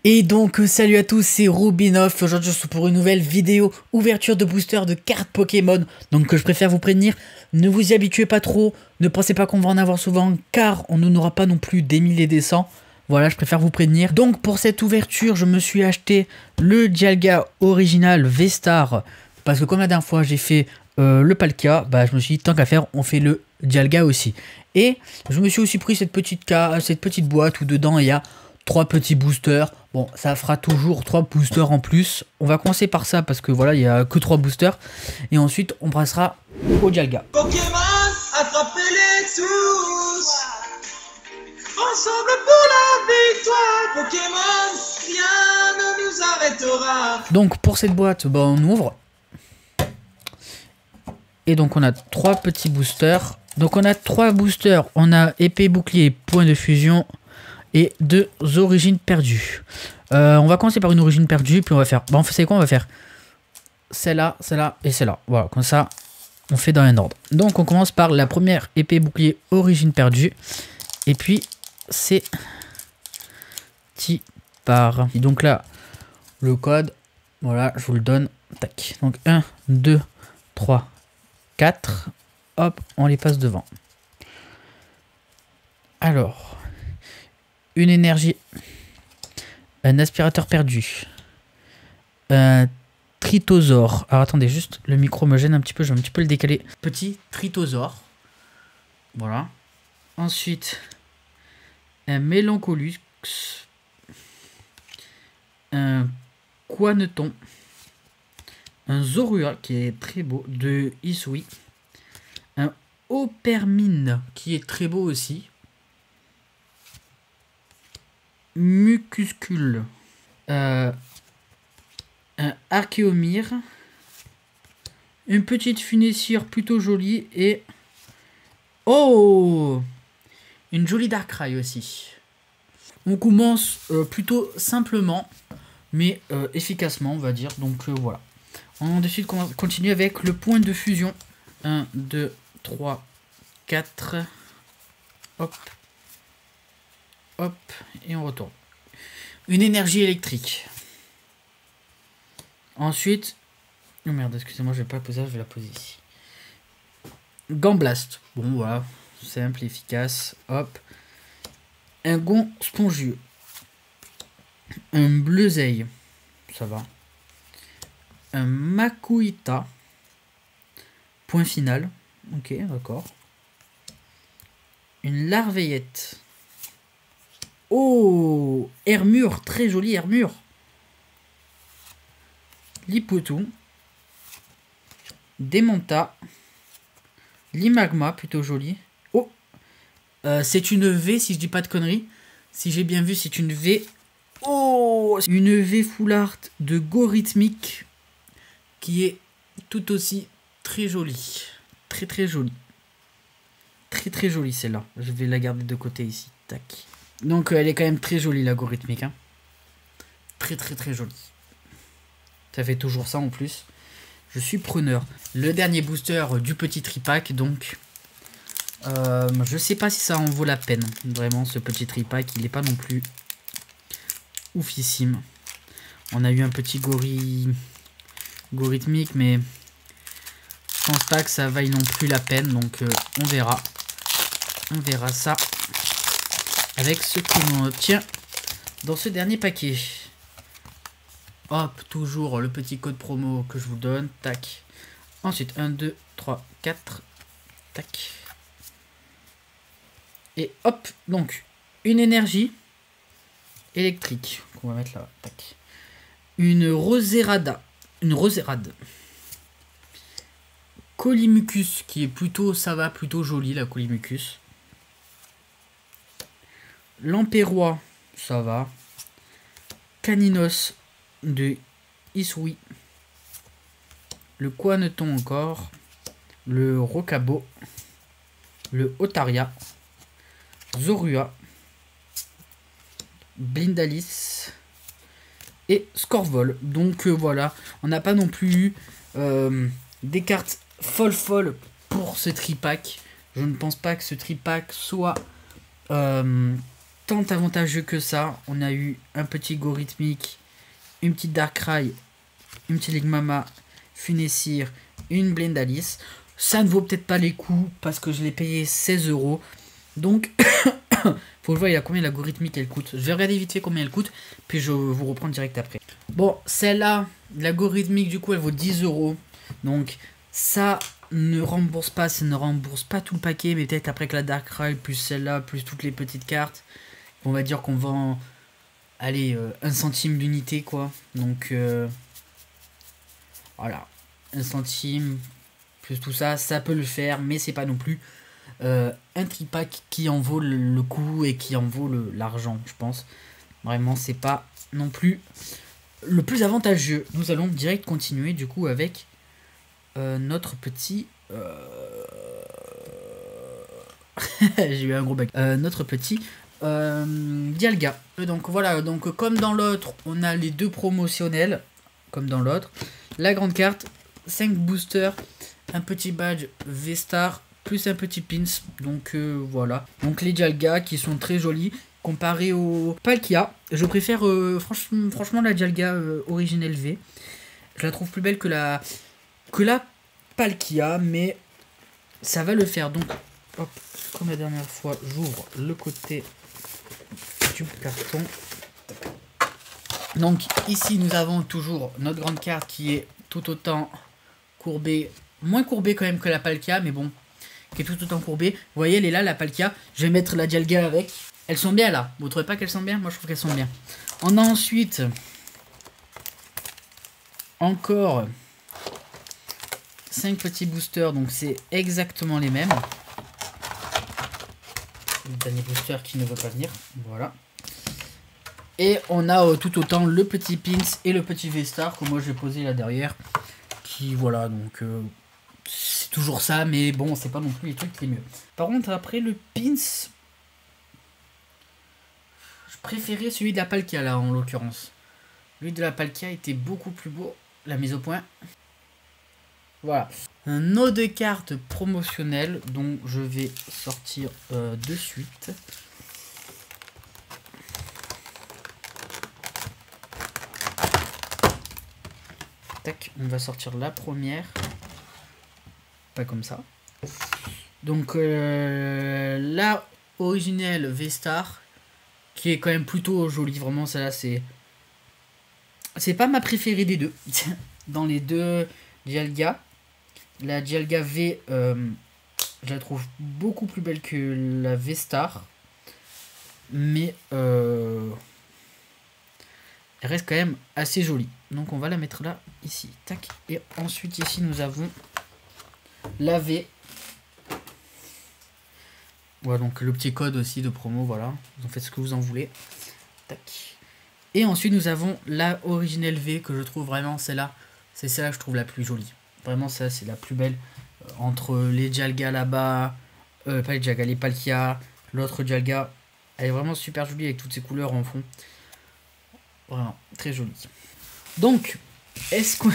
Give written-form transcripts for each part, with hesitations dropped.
Et donc salut à tous, c'est Rubinoff. Aujourd'hui je suis pour une nouvelle vidéo ouverture de booster de cartes Pokémon. Donc je préfère vous prévenir, ne vous y habituez pas trop, ne pensez pas qu'on va en avoir souvent car on n'aura pas non plus des milliers et des cents. Voilà, je préfère vous prévenir. Donc pour cette ouverture, je me suis acheté le Dialga original V-Star. Parce que comme la dernière fois j'ai fait le Palkia, bah je me suis dit tant qu'à faire, on fait le Dialga aussi. Et je me suis aussi pris cette petite boîte où dedans il y a 3 petits boosters. Bon, ça fera toujours 3 boosters en plus. On va commencer par ça parce que voilà, il n'y a que 3 boosters. Et ensuite, on passera au Dialga. Pokémon, attrapez-les tous. Ensemble pour la victoire. Pokémon, rien ne nous arrêtera. Donc, pour cette boîte, bah, on ouvre. Et donc, on a 3 petits boosters. Donc, on a 3 boosters. On a épée, bouclier, point de fusion. Et 2 origines perdues. On va commencer par une origine perdue, puis on va faire... Bon, c'est quoi on va faire? Celle-là et celle-là. Voilà, comme ça, on fait dans un ordre. Donc, on commence par la première épée bouclier origine perdue. Et puis, c'est... par... Et donc là, le code, voilà, je vous le donne. Tac. Donc, 1, 2, 3, 4. Hop, on les passe devant. Alors... Une énergie, un aspirateur perdu, un tritosaure. Alors attendez, juste le micro me gêne un petit peu, je vais un petit peu le décaler. Petit tritosaure, voilà. Ensuite, un mélancolux, un quaneton, un zorua qui est très beau de Isui, un opermine qui est très beau aussi. Mucuscule, un archéomire, une petite funessière plutôt jolie et oh, une jolie Darkrai aussi. On commence plutôt simplement mais efficacement on va dire, donc voilà. Ensuite on continue avec le point de fusion. 1, 2, 3, 4, hop. Hop, et on retourne. Une énergie électrique. Ensuite... Oh merde, excusez-moi, je vais pas la poser là, je vais la poser ici. Gamblaste. Bon, voilà. Simple, efficace. Hop. Un gond spongieux. Un bleuseille. Ça va. Un Makuhita. Point final. Ok, d'accord. Une larveillette. Oh, Hermure, très joli Hermure. Lipotou. Démonta. Limagma, plutôt joli. Oh, c'est une V si je dis pas de conneries. Si j'ai bien vu, c'est une V. Oh, une V full art de Gorhythmic qui est tout aussi très jolie. Très très jolie. Très très jolie celle-là. Je vais la garder de côté ici. Tac. Donc elle est quand même très jolie l'algorithmique. Hein. Très très très jolie. Ça fait toujours ça en plus. Je suis preneur. Le dernier booster du petit tripack. Donc je sais pas si ça en vaut la peine. Vraiment ce petit tripack. Il n'est pas non plus oufissime. On a eu un petit gorithmique. Mais je pense pas que ça vaille non plus la peine. Donc on verra. On verra ça. Avec ce que l'on obtient dans ce dernier paquet. Hop, toujours le petit code promo que je vous donne. Tac. Ensuite, 1, 2, 3, 4. Tac. Et hop, donc, une énergie électrique. Qu'on va mettre là. Tac. Une Roserada. Une Roserade. Colimucus, qui est plutôt, ça va, plutôt joli, la Colimucus. Lampérois, ça va. Caninos de Isui. Le Quaneton encore. Le Rocabo. Le Otaria. Zorua. Blindalis. Et Scorvol. Donc voilà, on n'a pas non plus des cartes folles pour ce tripack. Je ne pense pas que ce tripack soit tant avantageux que ça. On a eu un petit Gorhythmic, une petite Darkrai, une petite Ligmama, Funessir, une Blendalis. Ça ne vaut peut-être pas les coups parce que je l'ai payé 16 €. Donc, faut que je vois il a combien la Gorhythmic elle coûte. Je vais regarder vite fait combien elle coûte, puis je vous reprends direct après. Bon, celle-là, la Gorhythmic, du coup, elle vaut 10 €. Donc, ça ne rembourse pas, ça ne rembourse pas tout le paquet, mais peut-être après que la Darkrai, plus celle-là, plus toutes les petites cartes, on va dire qu'on vend, allez, 1 centime l'unité, quoi. Donc, voilà, 1 centime, plus tout ça, ça peut le faire, mais c'est pas non plus un tripack qui en vaut le coup et qui en vaut l'argent, je pense. Vraiment, c'est pas non plus le plus avantageux. Nous allons direct continuer, du coup, avec notre petit... J'ai eu un gros bug. Notre petit Dialga. Donc voilà, donc comme dans l'autre, on a les 2 promotionnels, comme dans l'autre. La grande carte, 5 boosters, un petit badge V-Star, plus un petit pins. Donc voilà. Donc les Dialga qui sont très jolis. Comparé au Palkia, je préfère franchement la Dialga originelle V. Je la trouve plus belle que la Palkia, mais ça va le faire. Donc, hop, comme la dernière fois, j'ouvre le côté du carton. Donc ici, nous avons toujours notre grande carte qui est tout autant courbée, moins courbée quand même que la Palkia, mais bon, qui est tout autant courbée. Vous voyez, elle est là, la Palkia. Je vais mettre la Dialga avec. Elles sont bien là. Vous trouvez pas qu'elles sont bien? Moi, je trouve qu'elles sont bien. On a ensuite encore 5 petits boosters, donc c'est exactement les mêmes. Le dernier booster qui ne veut pas venir, voilà. Et on a tout autant le petit pins et le petit V-Star que moi j'ai posé là derrière. Qui voilà, donc c'est toujours ça, mais bon, c'est pas non plus les trucs les mieux. Par contre, après le pins, je préférais celui de la Palkia là en l'occurrence. Celui de la Palkia était beaucoup plus beau, la mise au point. Voilà. Un eau de carte promotionnelle, donc je vais sortir de suite. Tac, on va sortir la première. Pas comme ça. Donc la originelle V-Star, qui est quand même plutôt jolie, vraiment celle-là c'est pas ma préférée des deux. Dans les deux Dialga. La Dialga V, je la trouve beaucoup plus belle que la V-Star. Mais elle reste quand même assez jolie. Donc on va la mettre là, ici. Tac. Et ensuite ici nous avons la V. Voilà, donc le petit code aussi de promo, voilà. Vous en faites ce que vous en voulez. Tac. Et ensuite nous avons la originelle V que je trouve vraiment celle-là. C'est celle-là que je trouve la plus jolie. Vraiment ça c'est la plus belle. Entre les Dialga là-bas, pas les Dialga, les Palkia, l'autre Dialga. Elle est vraiment super jolie avec toutes ces couleurs en fond. Vraiment, très jolie. Donc, est-ce que...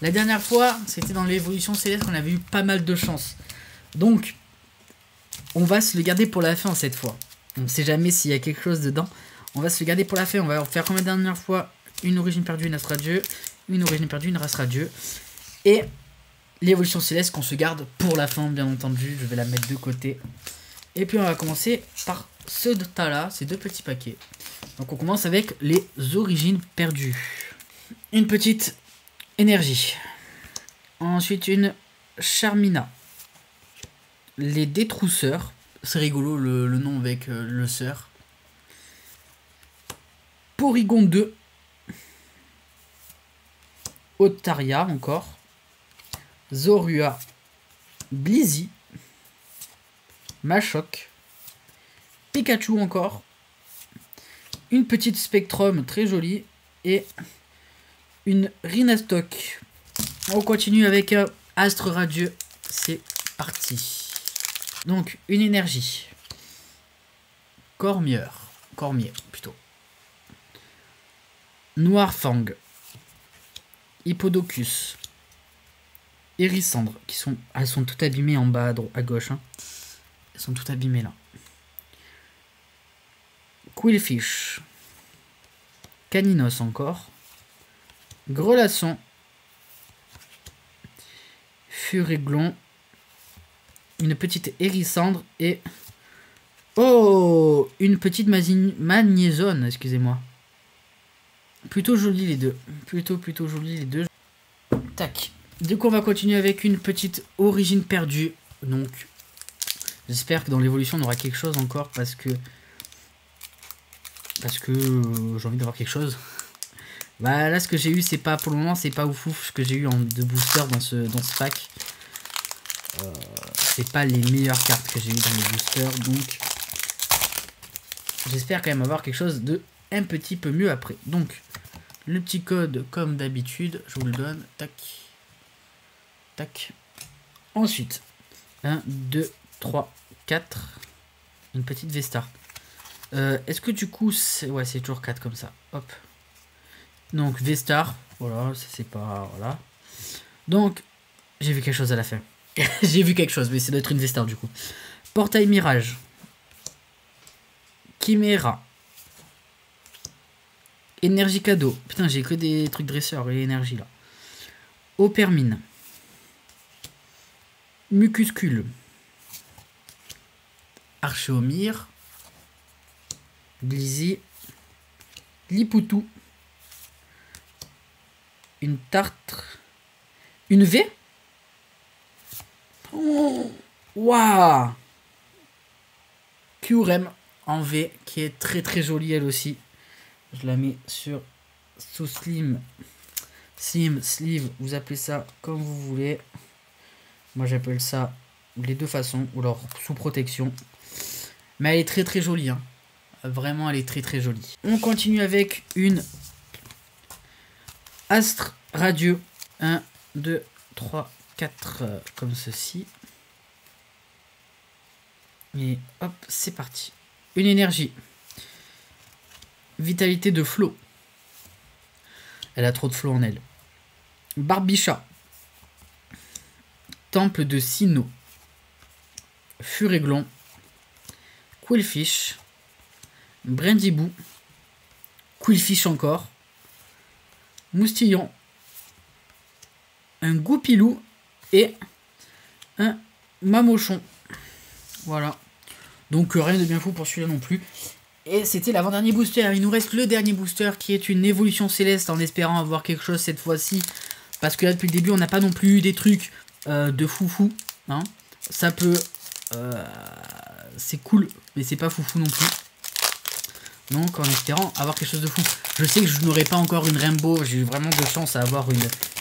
La dernière fois, c'était dans l'évolution céleste qu'on avait eu pas mal de chance. Donc, on va se le garder pour la fin cette fois. On ne sait jamais s'il y a quelque chose dedans. On va se le garder pour la fin. On va faire comme la dernière fois une origine perdue, une race radieux. Une origine perdue, une race radieux. Et l'évolution céleste qu'on se garde pour la fin, bien entendu. Je vais la mettre de côté. Et puis on va commencer par ce tas-là, ces deux petits paquets. Donc on commence avec les origines perdues. Une petite énergie. Ensuite une Charmina. Les détrousseurs. C'est rigolo le nom avec le sœur. Porygon 2. Otaria encore. Zorua. Blizzy. Machoc. Pikachu encore. Une petite Spectrum très jolie. Et une Rhinastock. On continue avec un Astre Radieux. C'est parti. Donc, une énergie. Cormier plutôt. Noirfang. Hippodocus. Hérissandre. Elles sont toutes abîmées en bas à gauche. Hein. Elles sont toutes abîmées là. Quillfish. Caninos encore. Grelasson. Furéglon. Une petite hérissandre et... Oh, une petite magnézone, excusez-moi. Plutôt joli les deux. Plutôt joli les deux. Tac. Du coup, on va continuer avec une petite origine perdue. Donc, j'espère que dans l'évolution, on aura quelque chose encore parce que j'ai envie d'avoir quelque chose. Bah là, ce que j'ai eu, c'est pas pour le moment, c'est pas ouf ce que j'ai eu de booster dans ce pack. C'est pas les meilleures cartes que j'ai eu dans les boosters, donc j'espère quand même avoir quelque chose de un petit peu mieux après. Donc, le petit code, comme d'habitude, je vous le donne. Tac. Tac. Ensuite, 1, 2, 3, 4. Une petite V-Star. Est-ce que du coup, ouais, c'est toujours 4 comme ça. Hop. Donc, V-Star. Voilà, c'est pas... Voilà. Donc, j'ai vu quelque chose à la fin. J'ai vu quelque chose, mais c'est d'être une V-Star du coup. Portail Mirage. Chimera. Énergie cadeau. Putain, j'ai que des trucs dresseurs et énergie là. Opermine. Mucuscule. Archéomir. Blizzy. Lipoutou. Une tartre. Une V. Oh, waouh. Curem en V qui est très jolie elle aussi. Je la mets sous slim, sleeve, vous appelez ça comme vous voulez. Moi j'appelle ça les deux façons, ou alors sous protection. Mais elle est très jolie, hein. Vraiment elle est très jolie. On continue avec une Astre Radieux. 1, 2, 3, 4 comme ceci. Et hop, c'est parti. Une énergie. Vitalité de flot. Elle a trop de flot en elle. Barbicha. Temple de Sinnoh. Furéglon. Quillfish. Brindibou. Quillfish encore. Moustillon. Un Goupilou. Et un Mamochon. Voilà. Donc rien de bien fou pour celui-là non plus. Et c'était l'avant-dernier booster. Il nous reste le dernier booster qui est une évolution céleste en espérant avoir quelque chose cette fois-ci. Parce que là depuis le début on n'a pas non plus eu des trucs de foufou. Hein. Ça peut... c'est cool mais c'est pas foufou non plus. Donc en espérant avoir quelque chose de fou. Je sais que je n'aurai pas encore une Rainbow. J'ai eu vraiment de chance à avoir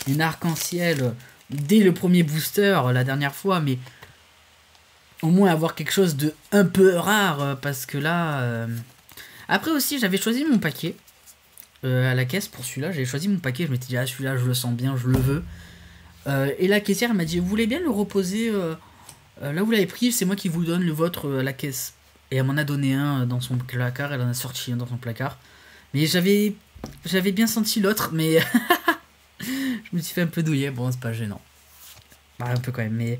une arc-en-ciel dès le premier booster la dernière fois. Mais au moins avoir quelque chose de un peu rare. Parce que là... Après aussi j'avais choisi mon paquet. À la caisse pour celui-là. J'avais choisi mon paquet. Je m'étais dit ah celui-là je le sens bien, je le veux. Et la caissière m'a dit vous voulez bien le reposer là où vous l'avez pris. C'est moi qui vous donne le vôtre à la caisse. Et elle m'en a donné un dans son placard. Elle en a sorti un dans son placard. Mais j'avais bien senti l'autre. Mais je me suis fait un peu douiller. Bon, c'est pas gênant. Bah, un peu quand même. Mais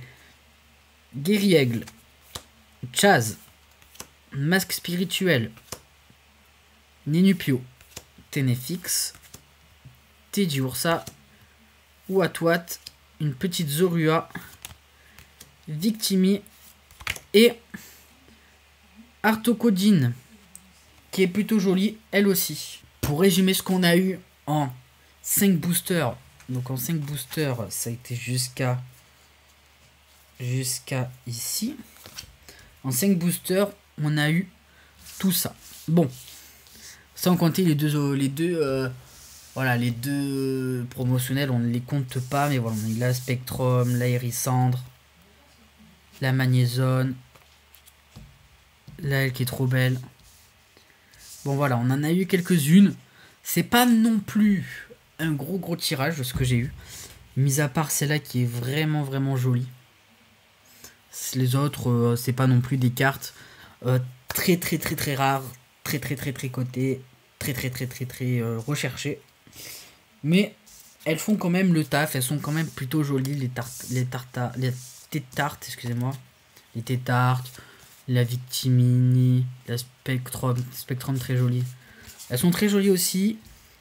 Guerriègle. Chaz. Masque spirituel. Ninupio. Ténéfix. Teddiursa. Ouatouat. Une petite Zorua. Victimi. Et... Arthocodine, qui est plutôt jolie, elle aussi. Pour résumer ce qu'on a eu en 5 boosters, donc en 5 boosters, ça a été jusqu'à ici. En 5 boosters, on a eu tout ça. Bon, sans compter les deux promotionnels, on ne les compte pas, mais voilà, on a eu la Spectrum, la Hérissandre, la Magnézone. Là, elle qui est trop belle. Bon, voilà, on en a eu quelques-unes. C'est pas non plus un gros tirage de ce que j'ai eu. Mis à part celle-là qui est vraiment jolie. Les autres, c'est pas non plus des cartes très rares. Très cotées. Très recherchées. Mais elles font quand même le taf. Elles sont quand même plutôt jolies, les tétartes, excusez-moi. Les tétartes. La Victimini, la Spectrum très jolie. Elles sont très jolies aussi.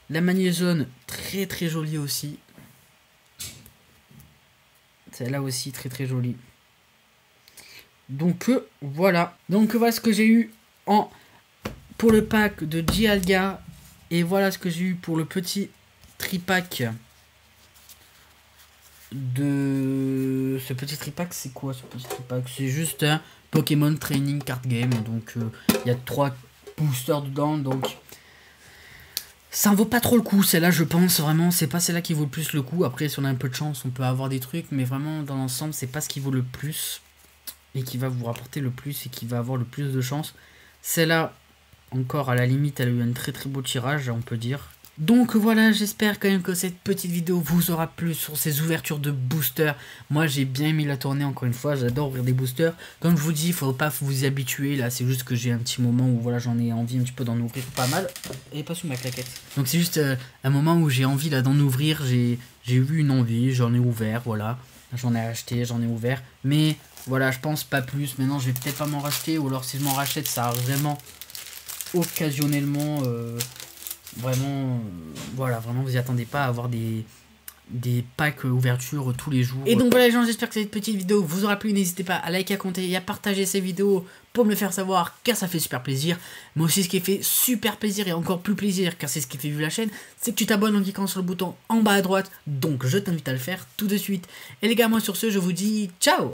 La Magnézone, très jolie aussi. Celle-là aussi, très jolie. Donc voilà. Donc voilà ce que j'ai eu pour le pack de Dialga. Et voilà ce que j'ai eu pour le petit tripack de... Ce petit tripack, c'est quoi ce petit tripack? C'est juste un Pokémon Training Card Game. Donc il y a 3 boosters dedans. Donc ça en vaut pas trop le coup. Celle-là, je pense vraiment, c'est pas celle-là qui vaut le plus le coup. Après, si on a un peu de chance, on peut avoir des trucs. Mais vraiment, dans l'ensemble, c'est pas ce qui vaut le plus. Et qui va vous rapporter le plus et qui va avoir le plus de chance. Celle-là, encore à la limite, elle a eu un très beau tirage, on peut dire. Donc voilà, j'espère quand même que cette petite vidéo vous aura plu sur ces ouvertures de boosters. Moi j'ai bien aimé la tournée, encore une fois, j'adore ouvrir des boosters. Comme je vous dis, il ne faut pas vous y habituer, là c'est juste que j'ai un petit moment où voilà, j'en ai envie un petit peu d'en ouvrir pas mal. Et pas sous ma claquette. Donc c'est juste un moment où j'ai envie là d'en ouvrir, j'ai eu une envie, j'en ai ouvert, voilà. J'en ai acheté, j'en ai ouvert. Mais voilà, je pense pas plus. Maintenant je vais peut-être pas m'en racheter, ou alors si je m'en rachète, ça a vraiment occasionnellement... Vraiment, voilà, vraiment vous y attendez pas à avoir des packs ouverture tous les jours. Et donc voilà les gens, j'espère que cette petite vidéo vous aura plu. N'hésitez pas à liker, à commenter et à partager ces vidéos pour me le faire savoir, car ça fait super plaisir. Mais aussi ce qui fait super plaisir et encore plus plaisir, car c'est ce qui fait vivre la chaîne, c'est que tu t'abonnes en cliquant sur le bouton en bas à droite. Donc je t'invite à le faire tout de suite. Et les gars, moi sur ce, je vous dis ciao.